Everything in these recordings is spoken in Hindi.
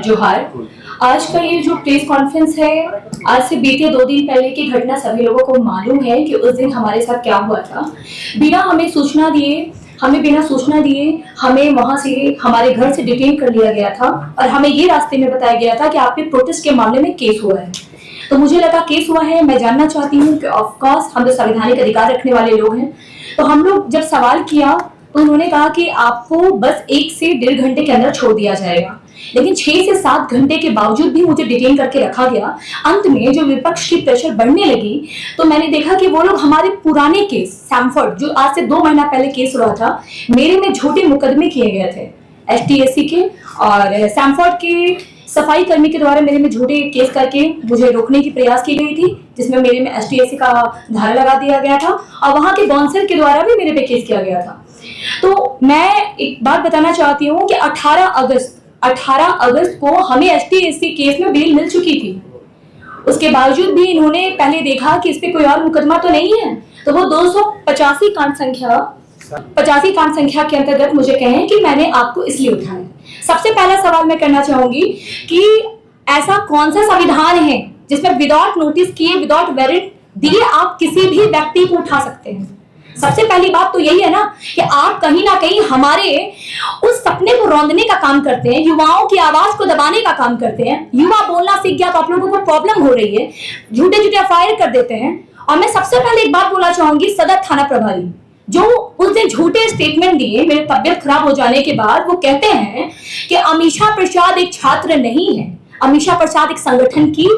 जोहार। आज का ये जो प्रेस कॉन्फ्रेंस है, आज से बीते 2 दिन पहले की घटना सभी लोगों को मालूम है कि उस दिन हमारे साथ क्या हुआ था। हमें बिना सूचना दिए हमें वहां से हमारे घर से डिटेन कर लिया गया था और हमें ये रास्ते में बताया गया था कि आपके प्रोटेस्ट के मामले में केस हुआ है। तो मुझे लगा केस हुआ है, मैं जानना चाहती हूँ कि ऑफकोर्स हम तो संवैधानिक अधिकार रखने वाले लोग हैं। तो हम लोग जब सवाल किया तो उन्होंने कहा कि आपको बस 1 से 1.5 घंटे के अंदर छोड़ दिया जाएगा, लेकिन 6 से 7 घंटे के बावजूद भी मुझे डिटेन करके रखा गया। अंत में जो विपक्ष की प्रेशर बढ़ने लगी तो मैंने देखा कि वो लोग हमारे पुराने केस, सैमफोर्ड जो आज से 2 महीना पहले केस हुआ था, मेरे में झूठे मुकदमे किए गए थे STSC के और सैमफोर्ड के सफाई कर्मी के द्वारा मेरे में झूठे केस करके मुझे रोकने की प्रयास की गई थी, जिसमें मेरे में STSC का धारा लगा दिया गया था और वहां के बाउंसर के द्वारा भी मेरे पे केस किया गया था। तो मैं एक बात बताना चाहती हूँ कि 18 अगस्त को हमें STSC केस में बेल मिल चुकी थी। उसके बावजूद भी इन्होंने पहले देखा कि इस पे कोई और मुकदमा तो नहीं है, तो वो 285 कांड संख्या के अंतर्गत मुझे कहें कि मैंने आपको इसलिए उठाया। सबसे पहला सवाल मैं करना चाहूंगी कि ऐसा कौन सा संविधान है जिसमें विदाउट नोटिस किए, विदाउट वारंट दिए आप किसी भी व्यक्ति को उठा सकते हैं। सबसे पहली बात तो यही है ना कि आप कहीं ना कहीं हमारे उस सपने को रौंदने का काम करते हैं, युवाओं की आवाज को दबाने का काम करते हैं। युवा बोलना सीख गया तो आप लोगों को प्रॉब्लम हो रही है, झूठे FIR कर देते हैं। और मैं सबसे पहले एक बात बोलना चाहूंगी, सदर थाना प्रभारी जो उस दिन झूठे स्टेटमेंट दिए मेरे तबियत खराब हो जाने के बाद, वो कहते हैं कि अमीषा प्रसाद एक छात्र नहीं है, अमीषा प्रसाद एक संगठन की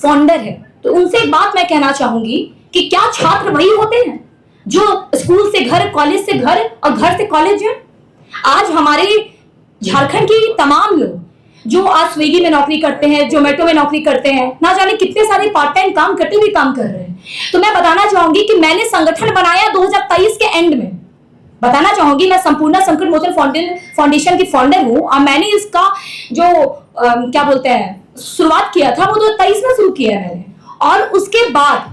फाउंडर है। तो उनसे एक बात मैं कहना चाहूंगी कि क्या छात्र वही होते हैं जो स्कूल से घर, कॉलेज से घर और घर से कॉलेज है? आज हमारे झारखंड की तमाम लोग जो आज स्विगी में नौकरी करते हैं, जोमेटो में नौकरी करते हैं, ना जाने कितने सारे पार्ट टाइम काम करते हुए काम कर रहे हैं। तो मैं बताना चाहूंगी कि मैंने संगठन बनाया 2023 के एंड में। बताना चाहूंगी मैं संपूर्ण संकट मोचन फाउंडेशन की फाउंडर हूं और मैंने इसका जो क्या बोलते हैं शुरुआत किया था वो 2023 में शुरू किया है मैंने। और उसके बाद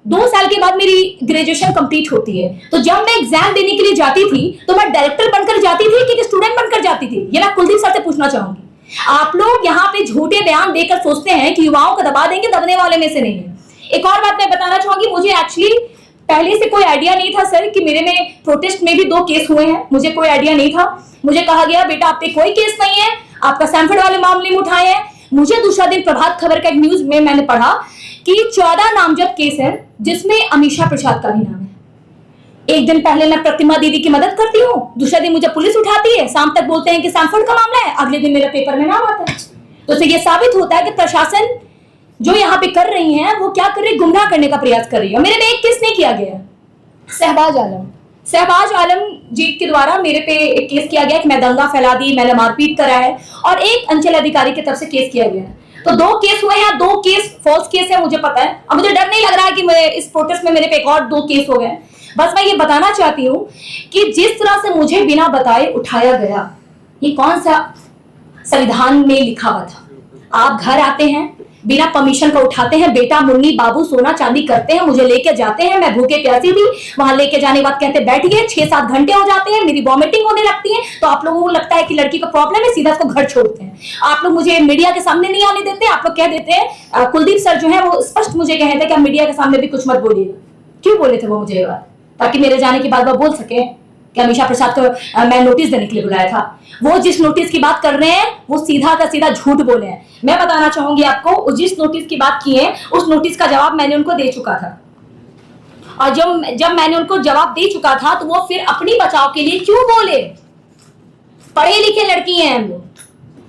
2 साल के बाद मेरी ग्रेजुएशन कंप्लीट होती है। तो जब मैं एग्जाम देने के लिए जाती थी तो मैं डायरेक्टर बनकर जाती थी कि स्टूडेंट बनकर जाती थी, ये मैं कुलदीप सर से पूछना चाहूंगी। आप लोग यहाँ पे झूठे बयान देकर सोचते हैं कि युवाओं को दबा देंगे, दबने वाले में से नहीं है। एक और बात मैं बताना चाहूंगी, मुझे एक्चुअली पहले से कोई आइडिया नहीं था सर कि मेरे में प्रोटेस्ट में भी 2 केस हुए हैं। मुझे कोई आइडिया नहीं था। मुझे कहा गया बेटा आप पे कोई केस नहीं है, आपका सैमफोर्ड वाले मामले में उठाए हैं। मुझे दूसरा दिन प्रभात खबर का एक न्यूज में मैंने पढ़ा कि 14 नामजद केस है जिसमें अमीषा प्रसाद का भी नाम है। एक दिन पहले मैं प्रतिमा दीदी की मदद करती हूँ, दूसरा दिन मुझे पुलिस उठाती है, शाम तक बोलते हैं कि सैमफोर्ड का मामला है, अगले दिन मेरे पेपर में नाम आता है। तो इससे ये साबित होता है कि प्रशासन जो यहाँ पे कर रही है वो क्या कर रही है, गुमराह करने का प्रयास कर रही है। मेरे में एक केस नहीं किया गया, शहबाज आलम जी के द्वारा मेरे पे एक केस किया गया कि मैं दंगा फैला दी, मैंने मारपीट करा है, और एक अंचल अधिकारी की तरफ से केस किया गया है। तो 2 केस हुए हैं, 2 केस फॉल्स केस है, मुझे पता है। अब मुझे डर नहीं लग रहा है कि मैं इस प्रोटेस्ट में मेरे पे एक और 2 केस हो गए। बस मैं ये बताना चाहती हूँ कि जिस तरह से मुझे बिना बताए उठाया गया, ये कौन सा संविधान में लिखा हुआ था? आप घर आते हैं, बिना परमिशन का उठाते हैं, बेटा मुन्नी बाबू सोना चांदी करते हैं, मुझे लेके जाते हैं, मैं भूखे प्यासी थी, वहां लेके जाने के बाद कहते बैठिए, 6-7 घंटे हो जाते हैं, मेरी वॉमिटिंग होने लगती है। तो आप लोगों को लगता है कि लड़की का प्रॉब्लम है, सीधा उसको घर छोड़ते हैं। आप लोग मुझे मीडिया के सामने नहीं आने देते, आप लोग कह देते हैं, कुलदीप सर जो है वो स्पष्ट मुझे कहे थे कि आप मीडिया के सामने भी कुछ मत बोलिएगा। क्यों बोले थे वो मुझे ये बात? ताकि मेरे जाने के बाद वो बोल सके कि अमीषा प्रसाद को मैं नोटिस देने के लिए बुलाया था। वो जिस नोटिस की बात कर रहे हैं वो सीधा का सीधा झूठ बोले हैं। मैं बताना चाहूंगी आपको, जिस नोटिस की बात की है उस नोटिस का जवाब मैंने उनको दे चुका था, और जब मैंने उनको जवाब दे चुका था तो वो फिर अपनी बचाव के लिए क्यों बोले? पढ़े लिखे लड़की हैं हम लोग।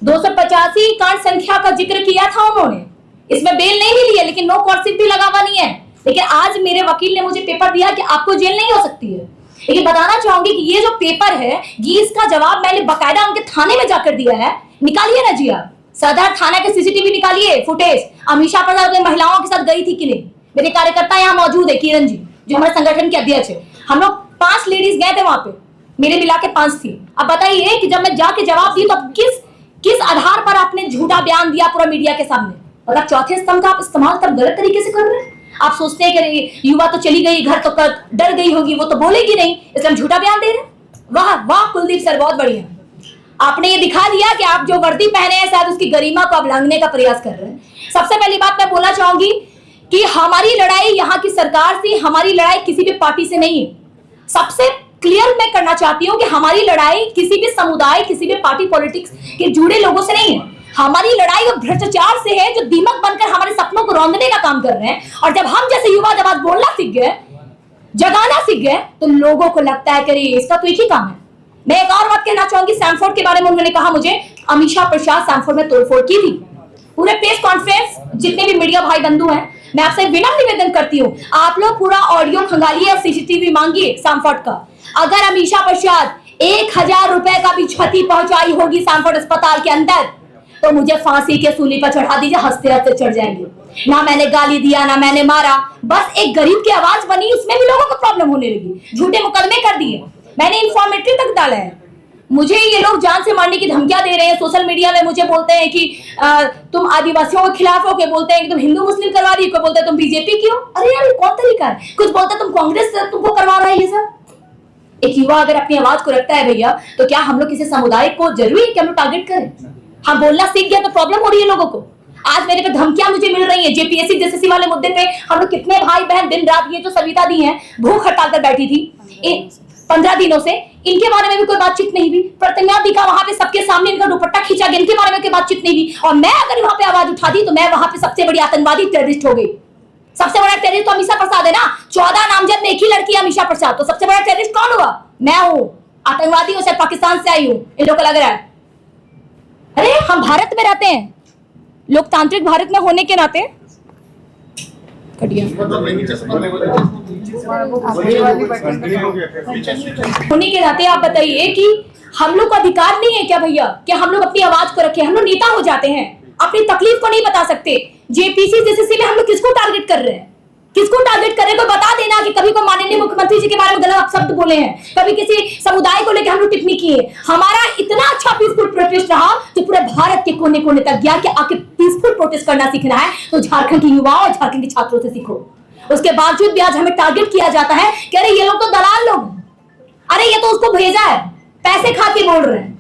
285 कांड संख्या का जिक्र किया था उन्होंने, इसमें बेल नहीं मिली है, लेकिन नो कॉर्सिप भी लगा हुआ नहीं है। लेकिन आज मेरे वकील ने मुझे पेपर दिया कि आपको जेल नहीं हो सकती है। लेकिन बताना चाहूंगी कि ये जो पेपर है, ये इसका जवाब मैंने बकायदा उनके थाने में जाकर दिया है। निकालिए ना जी आप सदर थाना के CCTV निकालिए फुटेज, अमीषा प्रसाद महिलाओं के साथ गई थी कि नहीं। मेरे कार्यकर्ता यहाँ मौजूद है, किरण जी जो हमारे संगठन के अध्यक्ष है। हम लोग 5 लेडीज गए थे वहां पे, मेरे मिला के 5 थी। अब बताइए कि जब मैं जाके जवाब दी तो किस आधार पर आपने झूठा बयान दिया पूरा मीडिया के सामने? मतलब चौथे स्तंभ का आप इस्तेमाल तब गलत तरीके से कर रहे हैं। आप सोचते हैं कि युवा तो चली गई, घर तो डर गई होगी, वो तो बोलेगी नहीं, इसलिए हम झूठा बयान दे रहे हैं। वाह वाह कुलदीप सर, बहुत बढ़िया। आपने ये दिखा दिया कि आप जो वर्दी पहने हैं शायद उसकी गरिमा को आप लांघने का प्रयास कर रहे हैं। सबसे पहली बात मैं बोलना चाहूंगी कि हमारी लड़ाई यहाँ की सरकार से, हमारी लड़ाई किसी भी पार्टी से नहीं है। सबसे क्लियर मैं करना चाहती हूँ कि हमारी लड़ाई किसी भी समुदाय, किसी भी पार्टी पॉलिटिक्स के जुड़े लोगों से नहीं है। हमारी लड़ाई वो भ्रष्टाचार से है जो दीमक बनकर हमारे सपनों को रौंदने का काम कर रहे हैं। और जब हम जैसे युवा जब आज बोलना सीख गए, जगाना सीख गए, तो लोगों को लगता है कि इसका तो एक ही काम है। मैं एक और बात कहना चाहूंगी सैमफोर्ड के बारे में। उन्होंने कहा मुझे अमीषा प्रसाद सैमफोर्ड में तोड़फोड़ की थी। पूरे प्रेस कॉन्फ्रेंस जितने भी मीडिया भाई बंधु हैं, मैं आपसे विनम्र निवेदन करती हूँ, आप लोग पूरा ऑडियो खंगालिए और सीसीटीवी मांगिए सैमफोर्ड का। अगर अमीषा प्रसाद 1000 रुपए का भी क्षति पहुंचाई होगी सैमफोर्ड अस्पताल के अंदर, तो मुझे फांसी के सूली पर चढ़ा दीजिए, हंसते हंसते चढ़ जाएंगे। ना मैंने गाली दिया, ना मैंने मारा, बस एक गरीब की आवाज बनी, उसमें भी लोगों को प्रॉब्लम होने लगी, झूठे मुकदमे कर दिए, मैंने इंफॉर्मेटरी तक डाला है। मुझे ये लोग जान से मारने की धमकियां दे रहे हैं। सोशल मीडिया में मुझे बोलते हैं कि तुम आदिवासियों के खिलाफ हो, के बोलते हैं कि तुम हिंदू मुस्लिम करवा रही हो, बोलते हैं तुम बीजेपी की हो। अरे यार, कौन तरीका है? कुछ बोलते तुम कांग्रेस तुमको करवा रहा है ये सब। एक युवा अगर अपनी आवाज को रखता है भैया, तो क्या हम लोग किसी समुदाय को जरूरी है कि हम लोग टारगेट करें? हम बोलना सीख गया तो प्रॉब्लम हो रही है लोगों को। आज मेरे पे धमकियां मुझे मिल रही है। जेपीएससी जेएसएससी वाले मुद्दे पे हम लोग कितने भाई बहन दिन रात, ये जो सविता दी है भूख हड़ताल कर बैठी थी 15 दिनों से, इनके बारे में भी कोई बातचीत नहीं हुई। प्रतिज्ञा दिखा वहां पे सबके सामने, इनका दुपट्टा खींचा गया, इनके बारे में कोई बातचीत नहीं हुई। और मैं अगर वहां पे आवाज उठा दी तो मैं वहां पे सबसे बड़ी आतंकवादी टेररिस्ट हो गई। सबसे बड़ा टेररिस्ट तो अमीषा प्रसाद है ना। 14 नामजद में एक ही लड़की अमीषा प्रसाद, तो सबसे बड़ा टेररिस्ट कौन हुआ? मैं हूँ। आतंकवादी हूँ, शायद पाकिस्तान से आई हूँ, इन लोगों को लग रहा है। अरे हम भारत में रहते हैं, लोकतांत्रिक भारत में होने के नाते होने के नाते आप बताइए कि हम लोग को अधिकार नहीं है क्या भैया कि हम लोग अपनी आवाज को रखें? हम लोग नेता हो जाते हैं, अपनी तकलीफ को नहीं बता सकते। जेपीसी जेएसएससी में हम लोग किसको टारगेट कर रहे हैं? किसको टारगेट कर रहे हैं? तो बता देना कि कभी को माननीय मुख्यमंत्री जी के बारे में गलत शब्द बोले हैं, कभी किसी समुदाय को लेकर हम लोग टिप्पणी किए। हमारा इतना अच्छा पीसफुल प्रोटेस्ट रहा जो पूरे भारत के कोने कोने तक गया कि आके पीसफुल प्रोटेस्ट करना सीखना है तो झारखंड के युवाओं और झारखंड के छात्रों से सीखो। उसके बावजूद भी आज हमें टारगेट किया जाता है कि अरे ये लोग तो दलाल लोग, अरे ये तो उसको भेजा है, पैसे खा के बोल रहे हैं।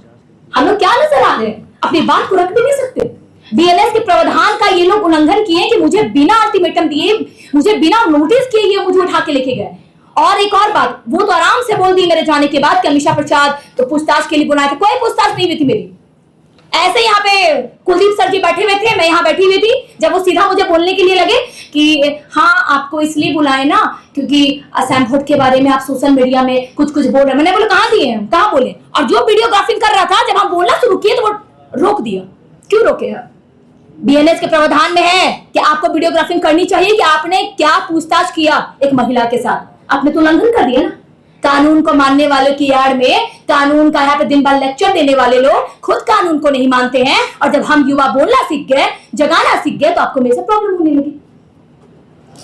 हम लोग क्या नजर आ रहे हैं? अपनी बात को रख भी नहीं सकते। बीएनएस के प्रावधान का ये लोग उल्लंघन किए कि मुझे बिना अल्टीमेटम दिए, मुझे बिना नोटिस किए ये मुझे उठा के लेके गए। और एक और बात, वो तो आराम से बोल दी मेरे जाने के बाद कि अमीषा प्रसाद तो पूछताछ के लिए बुलाए थे। कोई पूछताछ नहीं हुई थी मेरी। ऐसे यहाँ पे कुलदीप सर जी बैठे हुए थे, मैं यहाँ बैठी हुई थी। जब वो सीधा मुझे बोलने के लिए लगे कि हाँ आपको इसलिए बुलाए ना क्योंकि सैमफोर्ड के बारे में आप सोशल मीडिया में कुछ कुछ बोल रहे हैं। मैंने बोला कहाँ दिए हैं, कहाँ बोले? और जो वीडियोग्राफिंग कर रहा था, जब हम बोलना शुरू किए तो वो रोक दिया। क्यों रोके? बीएनएस के प्रावधान में है कि आपको वीडियोग्राफिंग करनी चाहिए कि आपने क्या पूछताछ किया एक महिला के साथ। आपने तो उल्लंघन कर दिया ना। कानून को मानने वालों की आड़ में कानून का यहाँ पे दिन भर लेक्चर देने वाले लोग खुद कानून को नहीं मानते हैं। और जब हम युवा बोलना सीख गए, जगाना सीख गए, तो आपको मेरे से प्रॉब्लम होने लगी।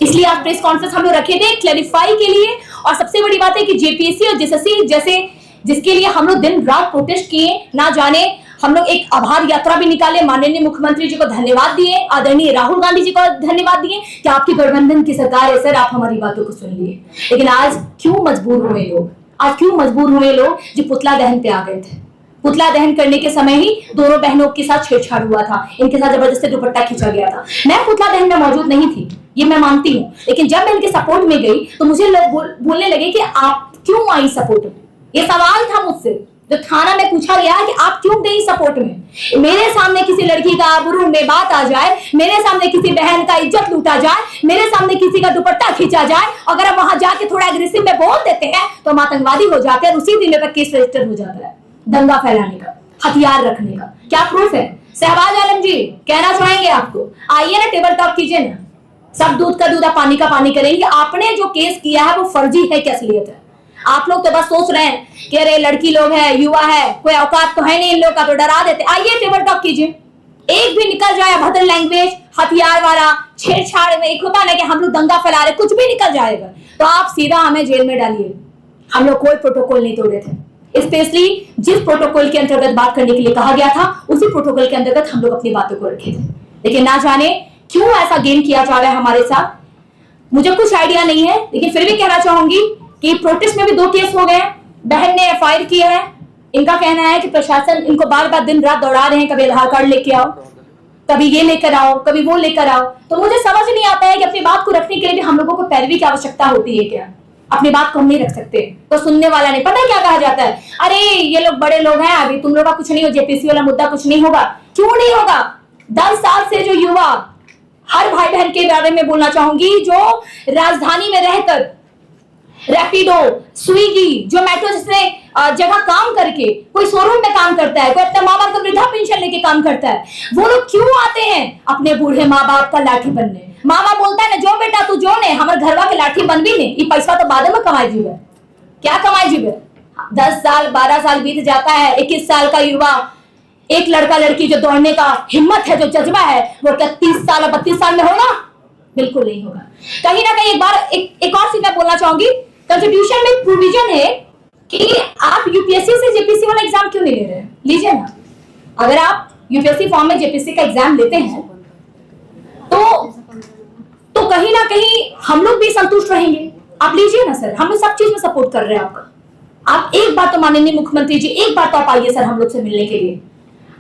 इसलिए आज प्रेस कॉन्फ्रेंस हम लोग रखे थे क्लैरिफाई के लिए। और सबसे बड़ी बात है कि जेपीएससी और जेएसएससी जैसे जिसके लिए हम लोग दिन रात प्रोटेस्ट किए, ना जाने हम लोग एक आभार यात्रा भी निकाले, माननीय मुख्यमंत्री जी को धन्यवाद दिए, आदरणीय राहुल गांधी जी को धन्यवाद दिए कि आपकी गठबंधन की सरकार है सर, आप हमारी बातों को सुन लिए। लेकिन आज क्यों मजबूर हुए लोग? आज क्यों मजबूर हुए लोग जो पुतला दहन पे आ गए थे? पुतला दहन करने के समय ही दोनों बहनों के साथ छेड़छाड़ हुआ था, इनके साथ जबरदस्ती दुपट्टा खींचा गया था। मैं पुतला दहन में मौजूद नहीं थी, ये मैं मानती हूँ, लेकिन जब मैं इनके सपोर्ट में गई तो मुझे लोग बोलने लगे कि आप क्यों आई सपोर्ट में। ये सवाल था मुझसे जो थाना में पूछा गया कि आप क्यों गई सपोर्ट में। मेरे सामने किसी लड़की का आबरू में बात आ जाए, मेरे सामने किसी बहन का इज्जत लूटा जाए, मेरे सामने किसी का दुपट्टा खींचा जाए, अगर हम वहां जाके थोड़ा एग्रेसिव में बोल देते हैं तो हम आतंकवादी हो जाते हैं। उसी दिन पर केस रजिस्टर हो जाता है दंगा फैलाने का, हथियार रखने का। क्या प्रूफ है? शहबाज आलम जी कहना चाहेंगे आपको, आइए ना टेबल टॉक कीजिए ना, सब दूध का दूध पानी का पानी करेंगे। आपने जो केस किया है वो फर्जी है कि असलियत है? आप लोग तो बस सोच रहे हैं कि अरे लड़की लोग है, युवा है, कोई औकात तो है नहीं इन लोग का, तो डरा देते। आइए टेबल टॉक कीजिए। एक भी निकल जाए अभद्र लैंग्वेज, हथियार वाला, छेड़छाड़ में, एक होता है कि हम लोग दंगा फैला रहे, कुछ भी निकल जाएगा तो आप सीधा हमें जेल में डालिए। हम लोग कोई प्रोटोकॉल नहीं तोड़े थे। स्पेशली जिस प्रोटोकॉल के अंतर्गत बात करने के लिए कहा गया था, उसी प्रोटोकॉल के अंतर्गत हम लोग अपनी बातों को रखे थे। लेकिन ना जाने क्यों ऐसा गेम किया जा रहा है हमारे साथ, मुझे कुछ आइडिया नहीं है। लेकिन फिर भी कहना चाहूंगी कि प्रोटेस्ट में भी 2 केस हो गए। बहन ने एफआईआर किया है, इनका कहना है कि प्रशासन इनको बार बार दिन रात दौड़ा रहे हैं, कभी आधार कार्ड लेके आओ, कभी ये लेकर आओ, कभी वो लेकर आओ। तो मुझे समझ नहीं आता है कि अपनी बात को रखने के लिए भी हम लोगों को पैरवी की आवश्यकता होती है क्या? अपनी बात को हम नहीं रख सकते तो सुनने वाला नहीं। पता है क्या कहा जाता है? अरे ये लोग बड़े लोग हैं, अभी तुम लोग का कुछ नहीं हो, जेपीसी वाला मुद्दा कुछ नहीं होगा। क्यों नहीं होगा? 10 साल से जो युवा, हर भाई बहन के बारे में बोलना चाहूंगी, जो राजधानी में रहकर रैपिडो, स्विगी, जोमेटो जैसे जगह काम करके, कोई शोरूम में काम करता है, कोई अपने माँ बाप का वृद्धा पेंशन लेके काम करता है, वो लोग क्यों आते हैं? अपने बूढ़े माँ बाप का लाठी बनने। माँ बाप बोलता है ना, जो बेटा तू जो ने हमारे घरवा के लाठी बन भी ने, ये पैसा तो बाद में कमाए जीवे। क्या कमाए जीवे? 10 साल 12 साल बीत जाता है, 21 साल का युवा, एक लड़का लड़की जो दौड़ने का हिम्मत है, जो जज्बा है, वो क्या 30 साल और 32 साल में होगा? बिल्कुल नहीं होगा। कहीं ना कहीं एक और चीज मैं बोलना चाहूंगी, कॉन्स्टिट्यूशन में प्रोविजन है कि आप यूपीएससी से जेपीसी वाला एग्जाम क्यों नहीं ले रहे हैं? लीजिए ना। अगर आप यूपीएससी फॉर्म में जेपीसी का एग्जाम लेते हैं तो कहीं ना कहीं हम लोग भी संतुष्ट रहेंगे। आप लीजिए ना सर, हम लोग सब चीज में सपोर्ट कर रहे हैं आपका। आप एक बार तो माननीय मुख्यमंत्री जी, एक बार तो आप आइए सर हम लोग से मिलने के लिए।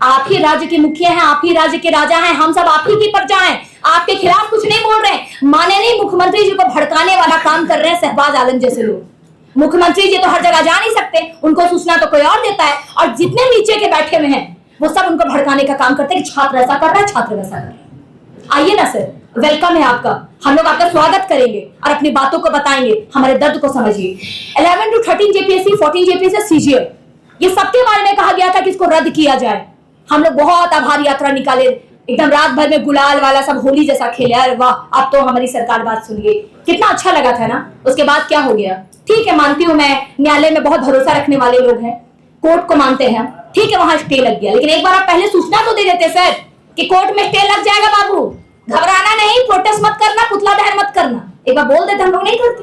आप ही राज्य के मुखिया हैं, आप ही राज्य के राजा हैं, हम सब आप ही की प्रजा हैं। आपके खिलाफ कुछ नहीं बोल रहे हैं। माननीय मुख्यमंत्री जी को भड़काने वाला काम कर रहे हैं शहबाज आलम जैसे लोग। मुख्यमंत्री जी तो हर जगह जा नहीं सकते, उनको सूचना तो कोई और देता है, और जितने नीचे के बैठे हुए हैं वो सब उनको भड़काने का काम करते हैं कि छात्र ऐसा कर रहा है, छात्र वैसा कर रहा है। आइए ना सर, वेलकम है आपका, हम लोग आपका स्वागत करेंगे और अपनी बातों को बताएंगे, हमारे दर्द को समझिए। 11 to 13 जेपीएससी, 14 जेपीएससी, सीजीएल, ये सबके बारे में कहा गया था कि इसको रद्द किया जाए। हम लोग बहुत आभार यात्रा निकाले, एकदम रात भर में गुलाल वाला सब होली जैसा खेले। अरे वाह, अब तो हमारी सरकार बात सुन गई, कितना अच्छा लगा था ना। उसके बाद क्या हो गया? ठीक है, मानती हूँ मैं, न्यायालय में बहुत भरोसा रखने वाले लोग हैं, कोर्ट को मानते हैं, ठीक है, वहां स्टे लग गया। लेकिन एक बार आप पहले सूचना तो दे देते सर कि कोर्ट में स्टे लग जाएगा बाबू, घबराना नहीं, प्रोटेस्ट मत करना, पुतला दहन मत करना। एक बार बोल देते, हम लोग नहीं करते।